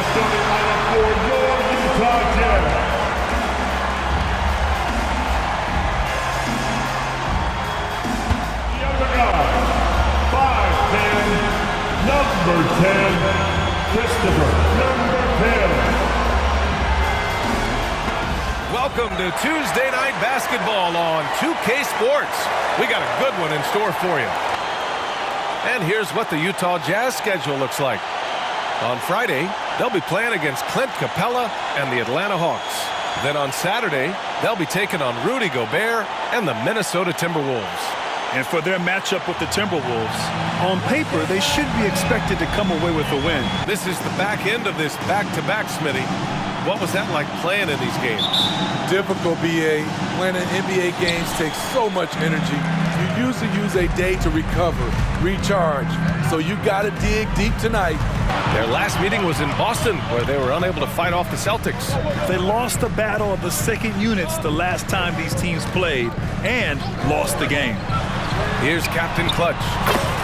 the starting lineup for your Utah Jazz. The other guy, 5'10", number 10, Christopher, number 10. Welcome to Tuesday Night Basketball on 2K Sports. We got a good one in store for you. And here's what the Utah Jazz schedule looks like. On Friday, they'll be playing against Clint Capella and the Atlanta Hawks. Then on Saturday, they'll be taking on Rudy Gobert and the Minnesota Timberwolves. And for their matchup with the Timberwolves, on paper, they should be expected to come away with a win. This is the back end of this back-to-back, Smitty. What was that like playing in these games? Difficult, BA. Playing in NBA games takes so much energy. You usually use a day to recover, recharge. So you got to dig deep tonight. Their last meeting was in Boston, where they were unable to fight off the Celtics. They lost the battle of the second units the last time these teams played and lost the game. Here's Captain Clutch.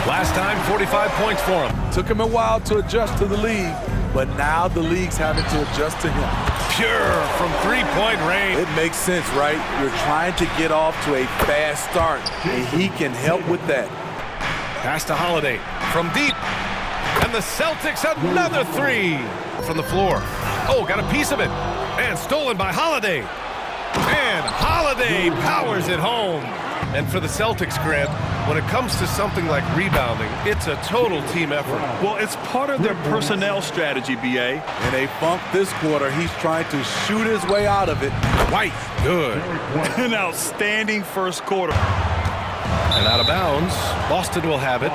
Last time, 45 points for him. Took him a while to adjust to the league, but now the league's having to adjust to him. Pure from three-point range. It makes sense, right? You're trying to get off to a fast start, and he can help with that. Pass to Holiday from deep. And the Celtics, another three from the floor. Oh, got a piece of it. And stolen by Holiday. And Holiday powers it home. And for the Celtics, Grant, when it comes to something like rebounding, it's a total team effort. Well, it's part of their personnel strategy, B.A. In a funk this quarter, he's trying to shoot his way out of it. White, good. An outstanding first quarter. And out of bounds, Boston will have it.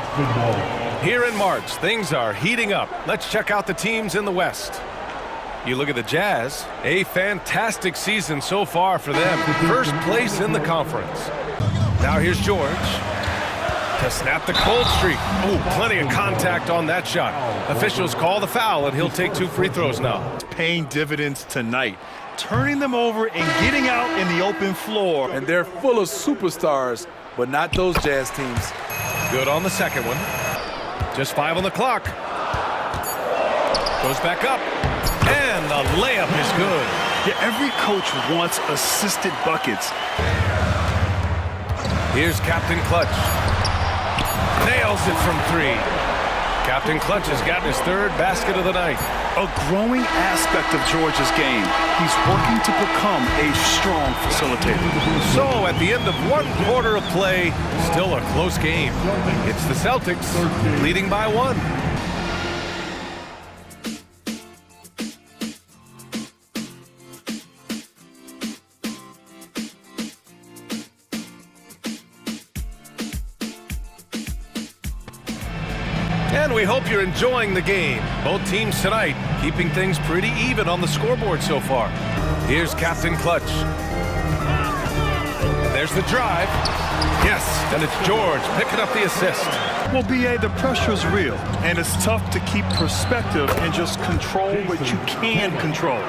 Here in March, things are heating up. Let's check out the teams in the West. You look at the Jazz, a fantastic season so far for them. First place in the conference. Now here's George to snap the cold streak. Oh, plenty of contact on that shot. Officials call the foul, and he'll take 2 free throws now. Paying dividends tonight, turning them over and getting out in the open floor. And they're full of superstars, but not those Jazz teams. Good on the second one. Just 5 on the clock. Goes back up. And the layup is good. Yeah, every coach wants assisted buckets. Here's Captain Clutch. Nails it from 3. Captain Clutch has gotten his 3rd basket of the night. A growing aspect of George's game. He's working to become a strong facilitator. So at the end of 1 quarter of play, still a close game. It's the Celtics leading by 1. And we hope you're enjoying the game. Both teams tonight keeping things pretty even on the scoreboard so far. Here's Captain Clutch. There's the drive. Yes, and it's George picking up the assist. Well, B.A., the pressure's real, and it's tough to keep perspective and just control what you can control.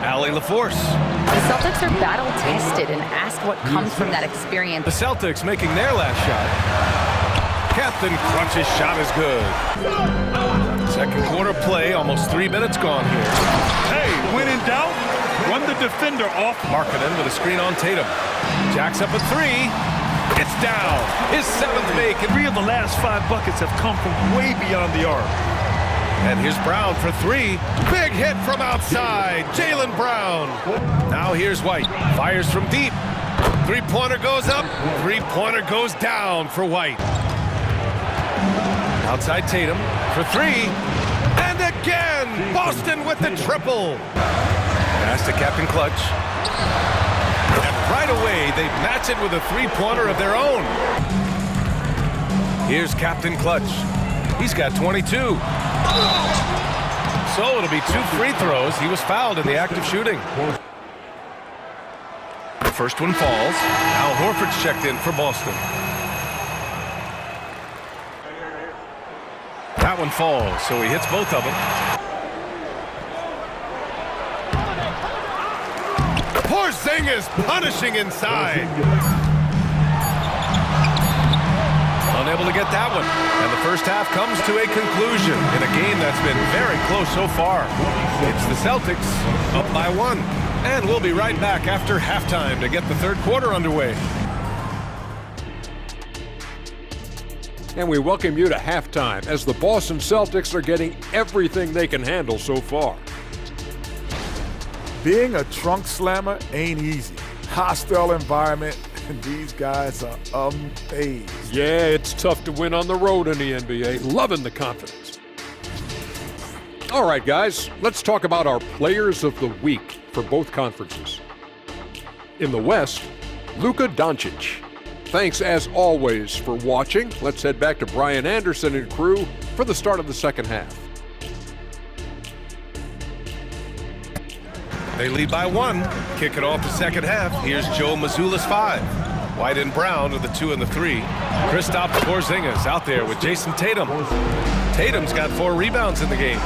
Allie LaForce. The Celtics are battle-tested and ask what comes from that experience. The Celtics making their last shot. Captain Clutch's shot is good. Second quarter play, almost 3 minutes gone here. Hey, when in doubt, run the defender off. Markkanen with a screen on Tatum. Jacks up a 3. It's down. His 7th make. And 3 of the last 5 buckets have come from way beyond the arc. And here's Brown for 3. Big hit from outside. Jaylen Brown. Now here's White. Fires from deep. 3-pointer goes up. 3-pointer goes down for White. Outside Tatum for 3. And again, Boston with the triple. Pass to Captain Clutch. And right away, they match it with a 3-pointer of their own. Here's Captain Clutch. He's got 22. So it'll be 2 free throws. He was fouled in the act of shooting. The first one falls. Now Horford's checked in for Boston. That one falls, so he hits both of them. Porzingis punishing inside. unable to get that one. And the first half comes to a conclusion in a game that's been very close so far. It's the Celtics up by 1. And we'll be right back after halftime to get the third quarter underway. And we welcome you to halftime as the Boston Celtics are getting everything they can handle so far. Being a trunk slammer ain't easy. Hostile environment, and these guys are amazing. Yeah, it's tough to win on the road in the NBA. Loving the confidence. All right, guys, let's talk about our players of the week for both conferences. In the West, Luka Doncic. Thanks, as always, for watching. Let's head back to Brian Anderson and crew for the start of the second half. They lead by 1. Kicking off the second half. Here's Joe Mazzulla's 5. White and Brown are the 2 and the 3. Kristaps Porzingis out there with Jason Tatum. Tatum's got 4 rebounds in the game.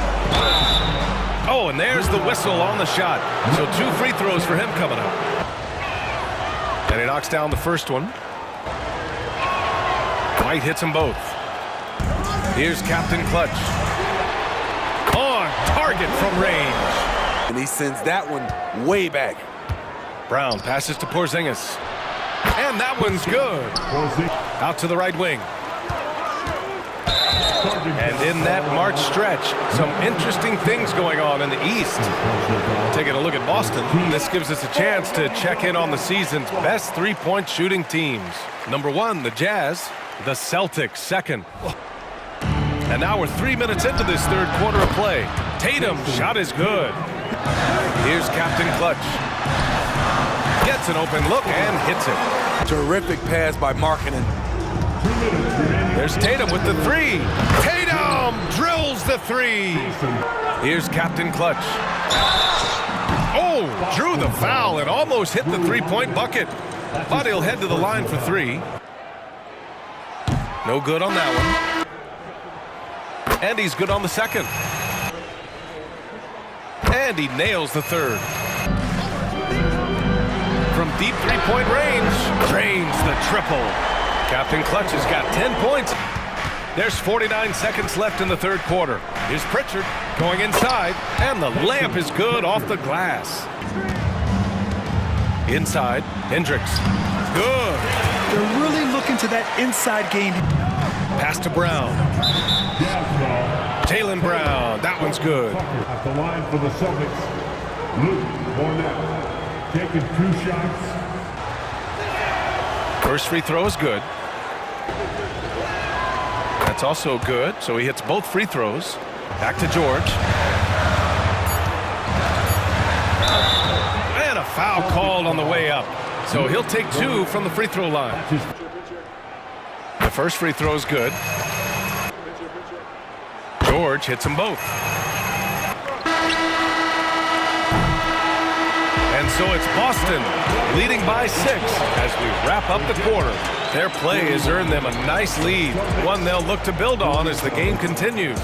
Oh, and there's the whistle on the shot. So 2 free throws for him coming up. And he knocks down the first one. White hits them both. Here's Captain Clutch. On target from range. And he sends that one way back. Brown passes to Porzingis. And that one's good. Out to the right wing. And in that March stretch, some interesting things going on in the East. Taking a look at Boston, this gives us a chance to check in on the season's best three-point shooting teams. Number 1, the Jazz. The Celtics, 2nd. And now we're 3 minutes into this third quarter of play. Tatum's shot is good. Here's Captain Clutch. Gets an open look and hits it. Terrific pass by Markkanen. There's Tatum with the 3. Tatum drills the 3. Here's Captain Clutch. Oh, drew the foul and almost hit the three-point bucket. But he'll head to the line for 3. No good on that one. And he's good on the second. And he nails the third. From deep three-point range, drains the triple. Captain Clutch has got 10 points. There's 49 seconds left in the third quarter. Here's Pritchard going inside, and the layup is good off the glass. Inside, Hendricks. Good. They're really looking to that inside game. Pass to Brown. Jaylen Brown. That one's good. At the line for the Celtics, Luke Cornell taking 2 shots. First free throw is good. That's also good, so he hits both free throws. Back to George. And a foul called on the way up. So he'll take 2 from the free throw line. The first free throw is good. George hits them both. And so it's Boston leading by 6 as we wrap up the quarter. Their play has earned them a nice lead, one they'll look to build on as the game continues.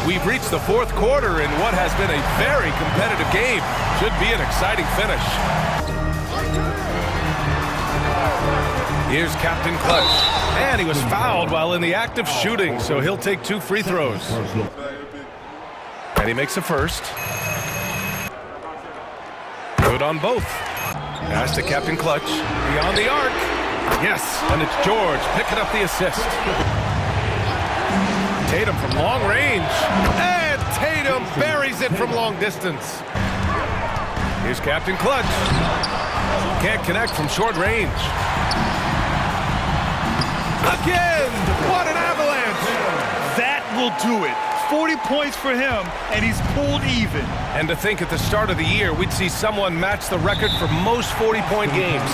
We've reached the fourth quarter in what has been a very competitive game. Should be an exciting finish. Here's Captain Clutch. And he was fouled while in the act of shooting, so he'll take 2 free throws. And he makes a first. Good on both. Pass to Captain Clutch. Beyond the arc. Yes, and it's George picking up the assist. Tatum from long range. And Tatum buries it from long distance. Here's Captain Clutch. Can't connect from short range. Again! What an avalanche! That will do it. 40 points for him, and he's pulled even. And to think at the start of the year, we'd see someone match the record for most 40-point games.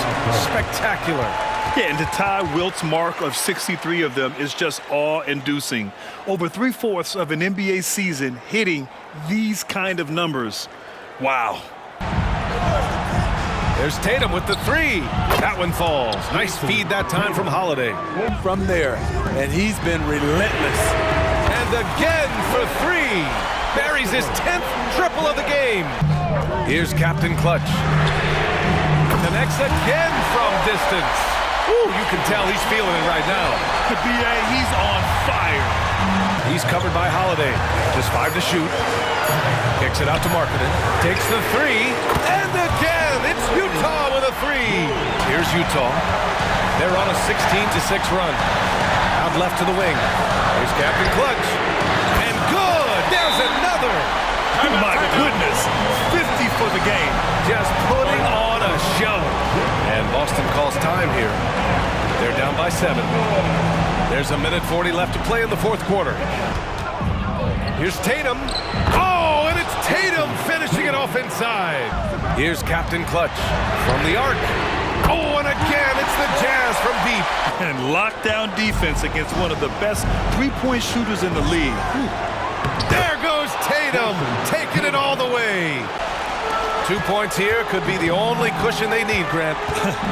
Spectacular. Yeah, and to tie Wilt's mark of 63 of them is just awe-inducing. Over 3/4 of an NBA season hitting these kind of numbers. Wow. There's Tatum with the three. That one falls. Nice feed that time from Holiday. From there, and he's been relentless. And again for three. Buries his 10th triple of the game. Here's Captain Clutch. Connects again from distance. Ooh, you can tell he's feeling it right now. The BA, he's on fire. He's covered by Holiday. Just 5 to shoot. Kicks it out to Markkanen. Takes the three. And again, it's Utah with a three. Here's Utah. They're on a 16-6 run. Out left to the wing. Here's Captain Clutch. And good! There's another! Oh my goodness. 50 for the game. Just putting on a show. And Boston calls time here. They're down by 7. There's a minute 40 left to play in the fourth quarter. Here's Tatum. Oh, and it's Tatum finishing it off inside. Here's Captain Clutch from the arc. Oh, and again, it's the Jazz from deep. And lockdown defense against one of the best three-point shooters in the league. There goes Tatum, taking it all the way. 2 points here could be the only cushion they need, Grant.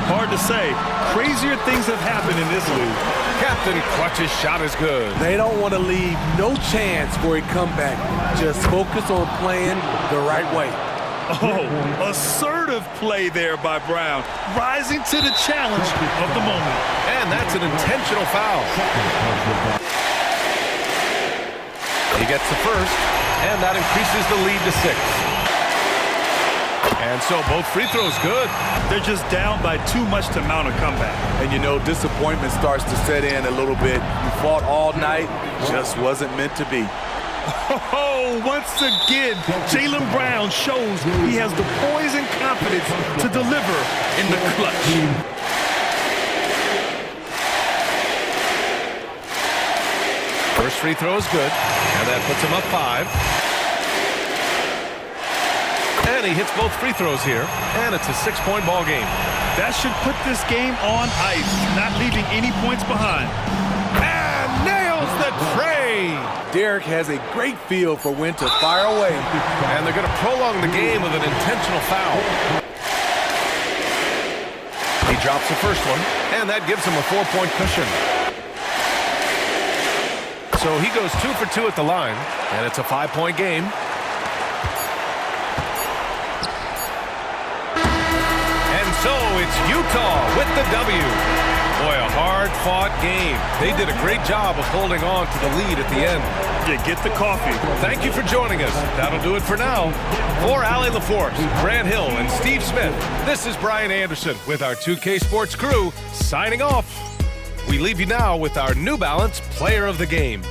Hard to say. Crazier things have happened in this league. Captain Clutch's shot is good. They don't want to leave no chance for a comeback. Just focus on playing the right way. Oh, assertive play there by Brown, rising to the challenge of the moment. And that's an intentional foul. He gets the first, and that increases the lead to 6. And so both free throws good. They're just down by too much to mount a comeback. And you know, disappointment starts to set in a little bit. You fought all night, just wasn't meant to be. Oh, once again, Jaylen Brown shows he has the poise and confidence to deliver in the clutch. First free throw is good, and that puts him up 5. And he hits both free throws here, and it's a 6-point ball game. That should put this game on ice, not leaving any points behind. And nails the tray! Derek has a great feel for when to fire away. And they're going to prolong the game with an intentional foul. He drops the first one, and that gives him a 4-point cushion. So he goes 2 for 2 at the line, and it's a 5-point game. So it's Utah with the W. Boy, a hard-fought game. They did a great job of holding on to the lead at the end. Yeah, get the coffee. Thank you for joining us. That'll do it for now. For Allie LaForce, Grant Hill, and Steve Smith, this is Brian Anderson with our 2K Sports crew signing off. We leave you now with our New Balance Player of the Game.